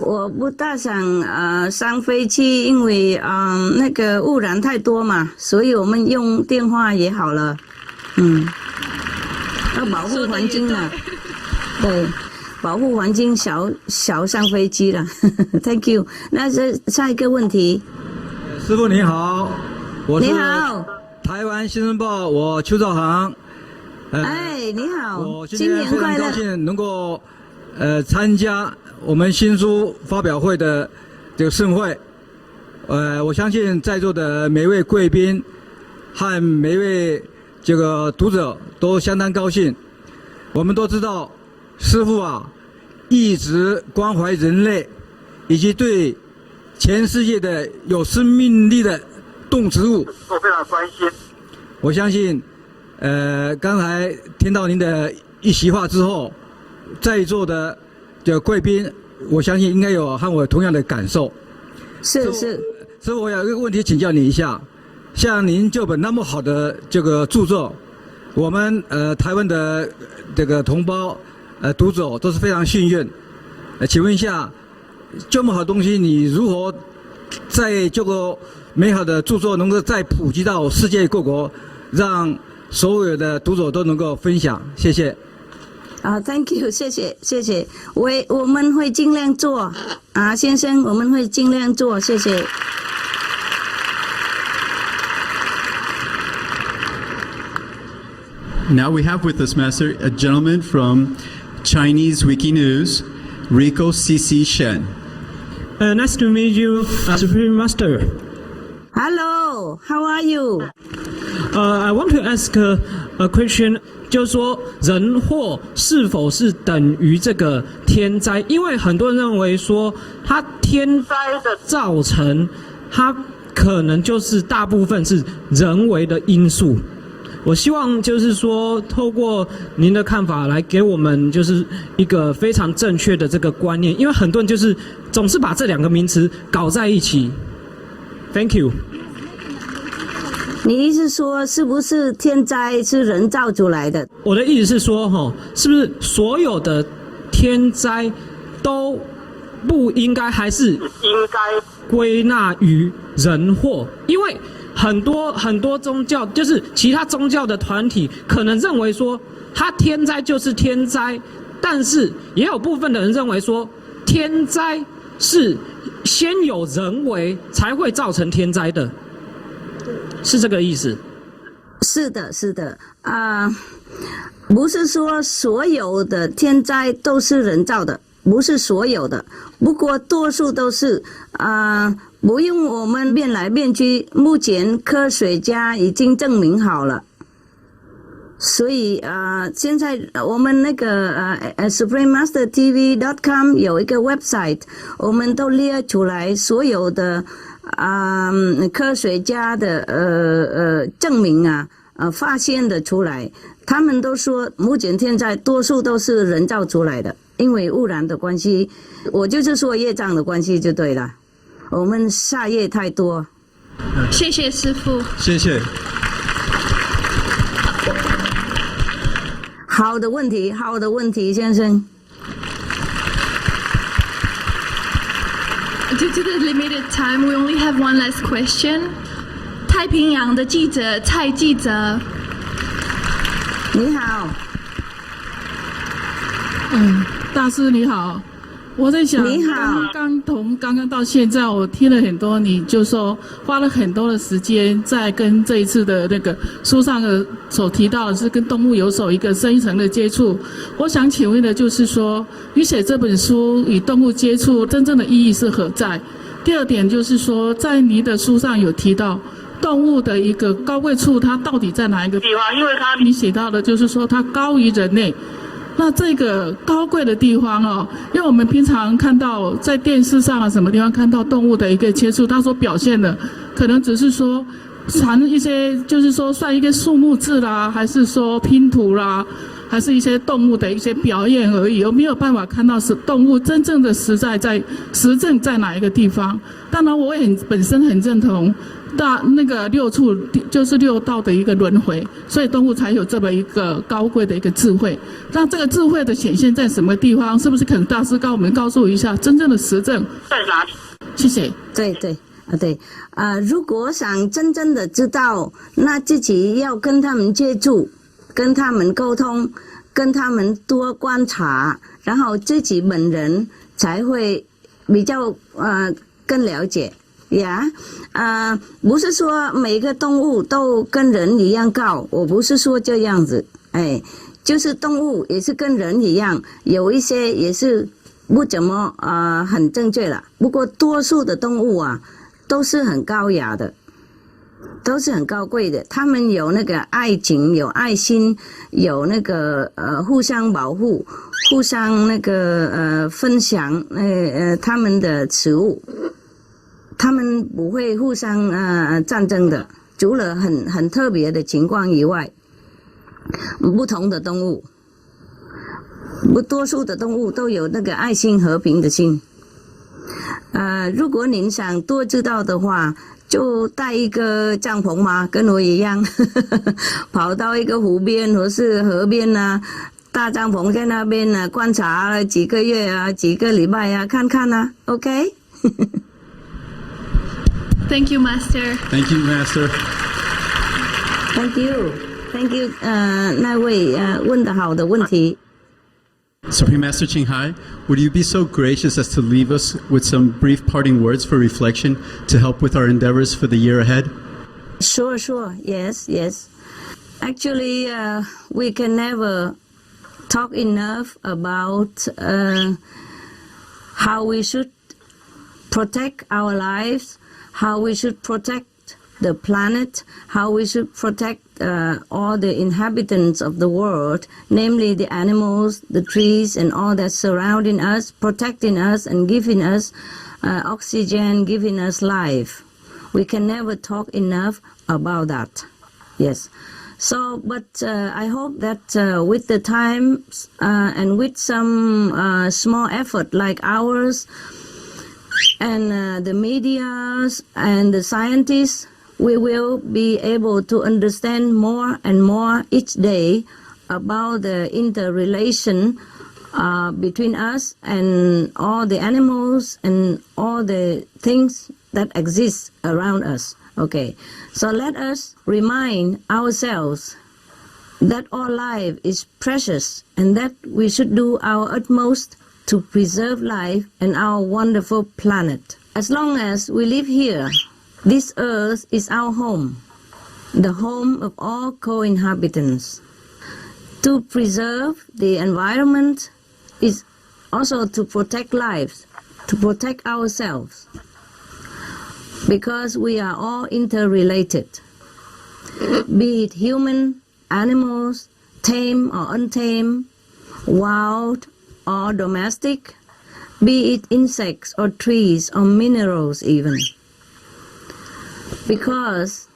我不大想上飞机，因为那个污染太多嘛，所以我们用电话也好了，要保护环境了，对，保护环境少上飞机了。Thank you。那下一个问题，师傅你好，我是你好，台湾新闻报我邱兆航。你好，我今天非常高兴能够参加我们新书发表会的这个盛会。我相信在座的每位贵宾和每位这个读者都相当高兴。我们都知道，师父一直关怀人类，以及对全世界的有生命力的动植物，我非常关心。我相信。刚才听到您的一席话之后，在座的这个贵宾，我相信应该有和我同样的感受。是。所以我有一个问题请教你一下，像您这本那么好的这个著作，我们台湾的这个同胞读者都是非常幸运。请问一下，这么好的东西，你如何在这个美好的著作能够再普及到世界各国？让所有的读者都能够分享。谢谢。Thank you， 谢谢。我们会尽量做先生，我们会尽量做，谢谢。Now we have with us, Master, a gentleman from Chinese Wiki News, Rico C.C. Shen. Nice to meet you, Supreme Master. Hello, how are you? I want to ask a question. 就是说，人祸是否是等于这个天灾？因为很多人认为说，它天灾的造成，它可能就是大部分是人为的因素。我希望就是说，透过您的看法来给我们就是一个非常正确的这个观念，因为很多人就是总是把这两个名词搞在一起。Thank you。你意思说是不是天灾是人造出来的？我的意思是说，是不是所有的天灾都不应该还是应该归纳于人祸？因为很多宗教，就是其他宗教的团体，可能认为说，它天灾就是天灾，但是也有部分的人认为说，天灾是先有人为才会造成天灾的。是这个意思？是的不是说所有的天灾都是人造的，不是所有的，不过多数都是不用我们变来变去，目前科学家已经证明好了。所以现在我们那个SupremeMasterTV.com 有一个 website， 我们都列出来所有的科学家的证明发现的出来，他们都说目前天灾多数都是人造出来的，因为污染的关系，我就是说业障的关系就对了，我们杀业太多。谢谢师父。谢谢。好的问题，先生。Due to the limited time, we only have one last question. 太平洋的记者蔡记者，你好。大师你好，我在想，你好，从刚刚到现在，我听了很多，你就说花了很多的时间在跟这一次的那个书上的所提到的是跟动物有所一个深一层的接触。我想请问的就是说，你写这本书与动物接触真正的意义是何在？第二点就是说，在你的书上有提到动物的一个高贵处，它到底在哪一个地方？因为你写到的就是说它高于人类。那这个高贵的地方因为我们平常看到在电视上什么地方看到动物的一个接触，它所表现的可能只是说传一些，就是说算一个数目字啦，还是说拼图啦，还是一些动物的一些表演而已，有没有办法看到是动物真正的实证在哪一个地方？当然，我也本身很认同那个六处就是六道的一个轮回，所以动物才有这么一个高贵的一个智慧。那这个智慧的显现在什么地方？是不是可能大师我们告诉一下真正的实证在哪里？谢谢。对，如果想真正的知道，那自己要跟他们接触，跟他们沟通，跟他们多观察，然后自己本人才会比较更了解。不是说每个动物都跟人一样高，我不是说这样子，就是动物也是跟人一样，有一些也是不怎么很正确了。不过多数的动物都是很高雅的，都是很高贵的，他们有那个爱情，有爱心，有那个互相保护，互相那个分享他们的食物。他们不会互相战争的，除了很特别的情况以外，不同的动物，多数的动物都有那个爱心和平的心。如果您想多知道的话，就带一个帐篷嘛，跟我一样，跑到一个湖边或是河边大帐篷在那边观察几个月几个礼拜看看OK。Thank you, Master. Thank you, Master. Thank you. Thank you. 那位问得好的问题。Supreme Master Ching Hai, would you be so gracious as to leave us with some brief parting words for reflection to help with our endeavors for the year ahead? Sure. Yes. Actually, we can never talk enough about how we should protect our lives, how we should protect the planet, how we should protect all the inhabitants of the world, namely the animals, the trees, and all that surrounding us, protecting us and giving us oxygen, giving us life. We can never talk enough about that. Yes. So, but I hope that with the time and with some small effort like ours and the media and the scientists, we will be able to understand more and more each day about the interrelation between us and all the animals and all the things that exist around us. Okay, so let us remind ourselves that all life is precious and that we should do our utmost to preserve life and our wonderful planet. As long as we live here, this earth is our home, the home of all co-inhabitants. To preserve the environment is also to protect lives, to protect ourselves, because we are all interrelated, be it human, animals, tame or untamed, wild or domestic, be it insects or trees or minerals even. Because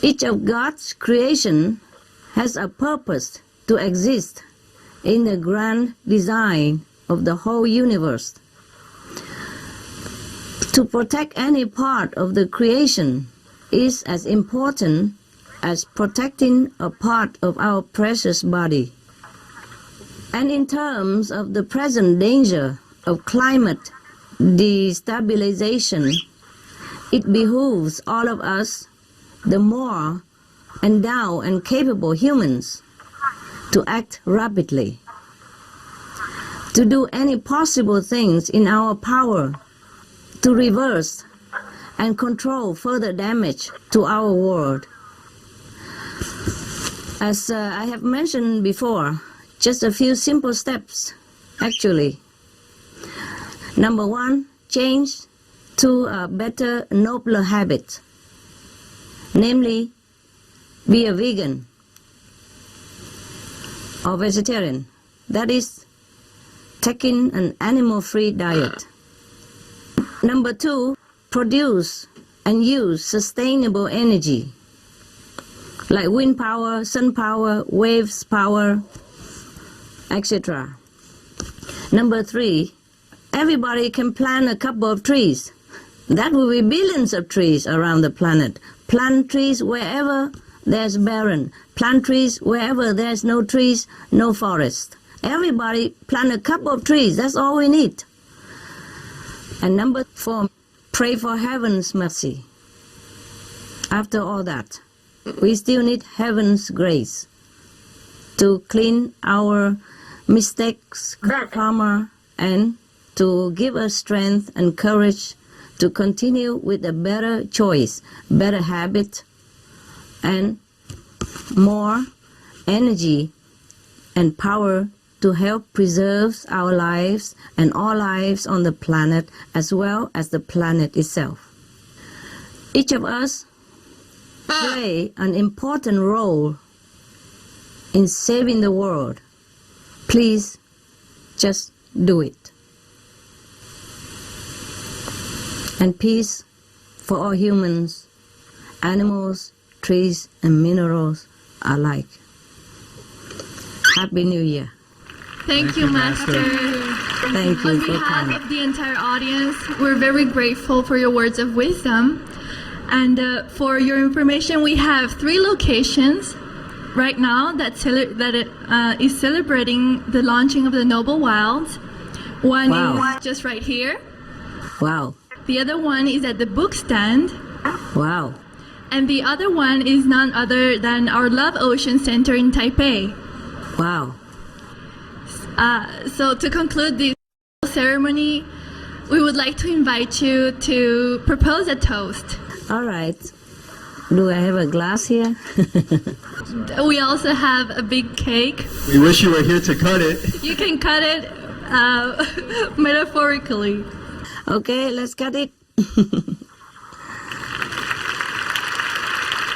each of God's creation has a purpose to exist in the grand design of the whole universe. To protect any part of the creation is as important as protecting a part of our precious body. And in terms of the present danger of climate destabilization, it behooves all of us, the more endowed and capable humans, to act rapidly, to do any possible things in our power to reverse and control further damage to our world. As I have mentioned before, just a few simple steps, actually. Number one, change to a better, nobler habit, namely, be a vegan or vegetarian. That is, taking an animal-free diet. Number two, produce and use sustainable energy, like wind power, sun power, waves power, etc. Number three, everybody can plant a couple of trees. That will be billions of trees around the planet. Plant trees wherever there's barren. Plant trees wherever there's no trees, no forest. Everybody plant a couple of trees. That's all we need. And number four, pray for heaven's mercy. After all that, we still need heaven's grace to clean our mistakes, karma, and to give us strength and courage to continue with a better choice, better habit, and more energy and power to help preserve our lives and all lives on the planet as well as the planet itself. Each of us play an important role in saving the world. Please just do it. And peace for all humans, animals, trees, and minerals alike. Happy New Year. Thank you, Master. Thank you On for behalf coming. of the entire audience, we're very grateful for your words of wisdom. And for your information, we have 3 locations right now that is celebrating the launching of the Noble Wilds. One Wow. is just right here. Wow. The other one is at the book stand. Wow. and the other one is none other than our Love Ocean Center in Taipei. Wow. So to conclude this ceremony, we would like to invite you to propose a toast. All right. Do I have a glass here? We also have a big cake. We wish you were here to cut it. You can cut it metaphorically. Okay, let's cut it.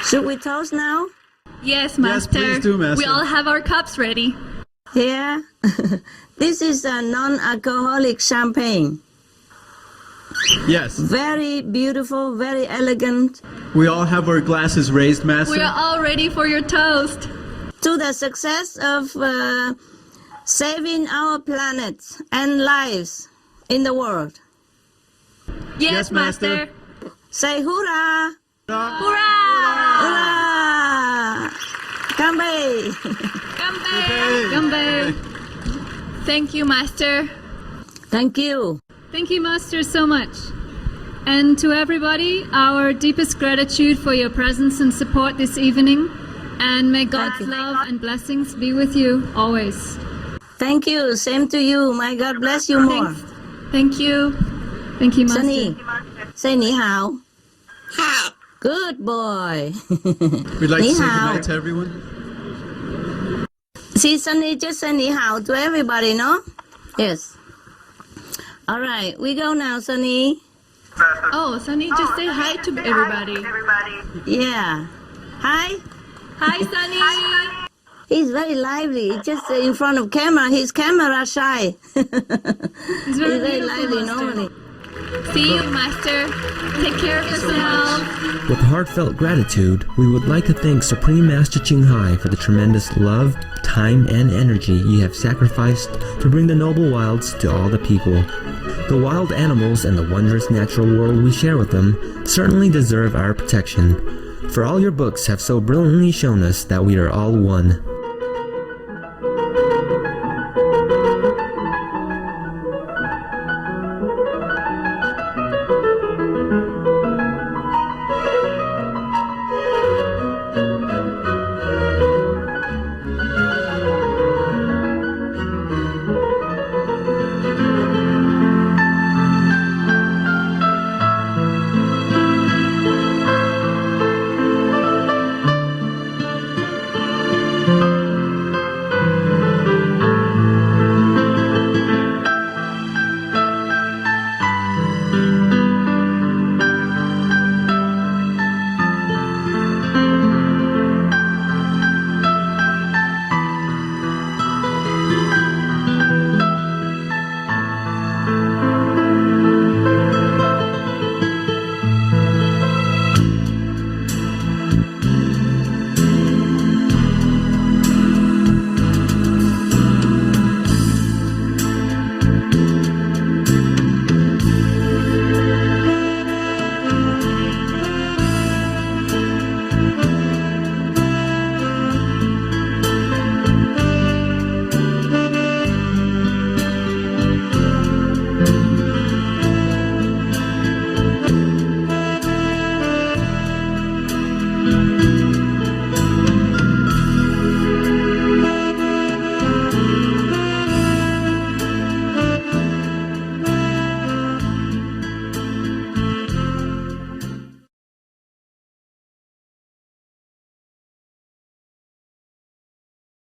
Should we toast now? Yes, Master. please do, Master. We all have our cups ready. Yeah. This is a non-alcoholic champagne. Yes. Very beautiful, very elegant. We all have our glasses raised, Master. We are all ready for your toast. To the success of saving our planet and lives in the world. Yes, Master. Say hoorah! Hurrah! Hoorah! Kanbei! Ganbei. Thank you, Master. Thank you. Thank you, Master, so much. And to everybody, our deepest gratitude for your presence and support this evening. And may God's love and blessings be with you always. Thank you. Same to you. May God bless you more. Thank you. Thank you, Master. Sunny, say ni hao. Good boy. We'd like to Ni say hao. goodnight to everyone. See, Sunny, just say ni hao to everybody, no? Yes. All right, we go now, Sunny. Oh, Sunny, just say hi to everybody. Yeah. Hi. Hi, Sunny. He's very lively. Just in front of camera, he's camera shy. He's very Very beautiful, lively Master. normally. See you, Master. Take care of yourself. With heartfelt gratitude, we would like to thank Supreme Master Ching Hai for the tremendous love, time, and energy you have sacrificed to bring the noble wilds to all the people. The wild animals and the wondrous natural world we share with them certainly deserve our protection, for all your books have so brilliantly shown us that we are all one.